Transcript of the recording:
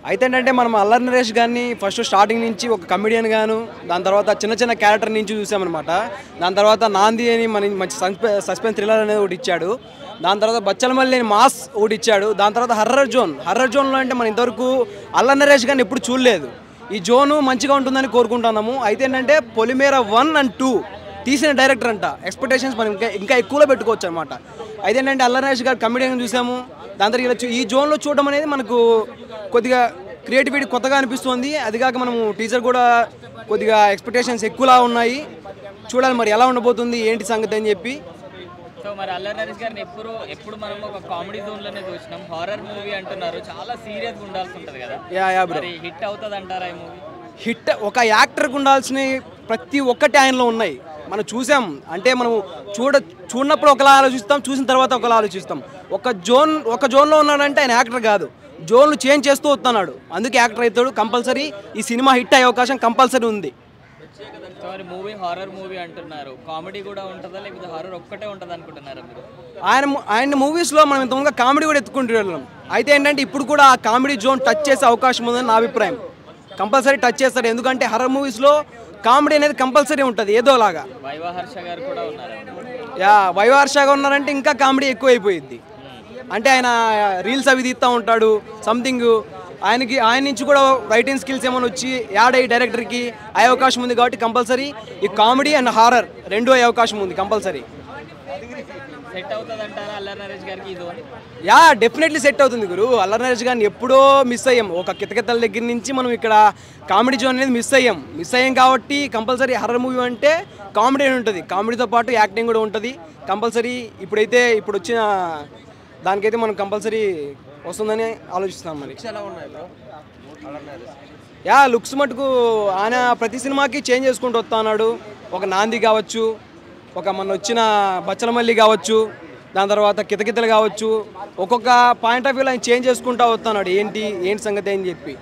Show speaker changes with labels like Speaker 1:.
Speaker 1: అయితే ఏంటంటే మనం అల్లరి నరేష్ గారిని ఫస్ట్ స్టార్టింగ్ నుంచి ఒక కమెడియన్ గాను, దాని తర్వాత చిన్న చిన్న క్యారెక్టర్ నుంచి చూసామన్నమాట. దాని తర్వాత నాంది అని మంచి సస్పెన్స్ థ్రిల్లర్ అనేది ఒకటి ఇచ్చాడు. దాని తర్వాత బచ్చలమల్లి మాస్ ఒకటి ఇచ్చాడు. దాని తర్వాత హర్రర్ జోన్లో అంటే మనం ఇంతవరకు అల్లరి నరేష్ గారిని ఎప్పుడు చూడలేదు. ఈ జోను మంచిగా ఉంటుందని కోరుకుంటున్నాము. అయితే ఏంటంటే పొలిమేర 1 and 2 తీసిన డైరెక్టర్ అంట, ఎక్స్పెక్టేషన్స్ మనం ఇంకా ఎక్కువలో పెట్టుకోవచ్చు అనమాట. అయితే ఏంటంటే అల్లరి నరేష్ గారు కమెడియన్ చూసాము. దాని తర్వాత ఈ జోన్లో చూడడం అనేది మనకు కొద్దిగా క్రియేటివిటీ కొత్తగా అనిపిస్తుంది. అదిగాక మనము టీజర్ కూడా కొద్దిగా ఎక్స్పెక్టేషన్స్ ఎక్కువలా ఉన్నాయి. చూడాలి మరి ఎలా ఉండబోతుంది ఏంటి సంగతి అని చెప్పి.
Speaker 2: సో మరి అల్లరి నరేష్ గారిని ఎప్పుడు మనం ఒక కామెడీ జోన్లోనే చూసినాం. హారర్ మూవీ అంటున్నారు, చాలా సీరియస్గా ఉండాల్సి ఉంటుంది కదా. మరి హిట్ అవుతుంది అంటారా ఈ మూవీ?
Speaker 1: హిట్ ఒక యాక్టర్కి ఉండాల్సిన ప్రతి ఒక్కటి ఆయనలో ఉన్నాయి. మనం చూసాం అంటే మనం చూడనప్పుడు ఒకలా ఆలోచిస్తాం, చూసిన తర్వాత ఒకలా ఆలోచిస్తాం. ఒక జోన్లో ఉన్నాడంటే ఆయన యాక్టర్ కాదు, జోన్లు చేంజ్ చేస్తూ వస్తున్నాడు, అందుకే యాక్టర్ అవుతాడు. కంపల్సరీ ఈ సినిమా హిట్ అయ్యే అవకాశం కంపల్సరీ ఉంది.
Speaker 2: సో మరి మూవీ హారర్ మూవీ అంటున్నారు, కామెడీ కూడా ఉంటుందా లేకపోతే హారర్ ఒక్కటే ఉంటుంది అనుకుంటున్నారా మీరు?
Speaker 1: ఆయన మూవీస్లో మనం ఇంతకుముందుగా కామెడీ కూడా ఎత్తుకుంటూ వెళ్ళాం. అయితే ఏంటంటే ఇప్పుడు కూడా ఆ కామెడీ జోన్ టచ్ చేసే అవకాశం ఉందని నా అభిప్రాయం. కంపల్సరీ టచ్ చేస్తాడు, ఎందుకంటే హర్రర్ మూవీస్లో కామెడీ అనేది కంపల్సరీ ఉంటుంది ఏదోలాగా.
Speaker 2: వైవహర్ష గారు కూడా ఉన్నారు.
Speaker 1: వైవహర్షగా ఉన్నారంటే ఇంకా కామెడీ ఎక్కువ అయిపోయింది. అంటే ఆయన రీల్స్ అవి తీస్తూ ఉంటాడు సంథింగ్. ఆయన నుంచి కూడా రైటింగ్ స్కిల్స్ ఏమైనా వచ్చి యాడ్ అయ్యి డైరెక్టర్కి అయ్యే అవకాశం ఉంది. కాబట్టి కంపల్సరీ ఈ కామెడీ అండ్ హారర్ రెండు అయ్యే అవకాశం ఉంది కంపల్సరీ.
Speaker 2: సెట్ అవుతుంది అంటారా అల్లరి నరేష్ గారికి?
Speaker 1: డెఫినెట్లీ సెట్ అవుతుంది గురు. అల్లరి నరేష్ గారిని ఎప్పుడో మిస్ అయ్యాం. ఒక కితకితల దగ్గర నుంచి మనం ఇక్కడ కామెడీ జోన్ అనేది మిస్ అయ్యాం కాబట్టి కంపల్సరీ హర్రర్ మూవీ అంటే కామెడీ ఉంటుంది, కామెడీతో పాటు యాక్టింగ్ కూడా ఉంటుంది కంపల్సరీ. ఇప్పుడు వచ్చిన దానికైతే మనం కంపల్సరీ వస్తుందని ఆలోచిస్తున్నాం. మరి లుక్స్ మటుకు ఆయన ప్రతి సినిమాకి చేంజ్ చేసుకుంటూ వస్తున్నాడు. ఒక నాంది కావచ్చు, ఒక మొన్న వచ్చిన బచ్చలమల్లి కావచ్చు, దాని తర్వాత కితకితలు కావచ్చు, ఒక్కొక్క పాయింట్ ఆఫ్ వ్యూలో ఆయన చేంజ్ చేసుకుంటూ వస్తున్నాడు. ఏంటి సంగతి అని చెప్పి.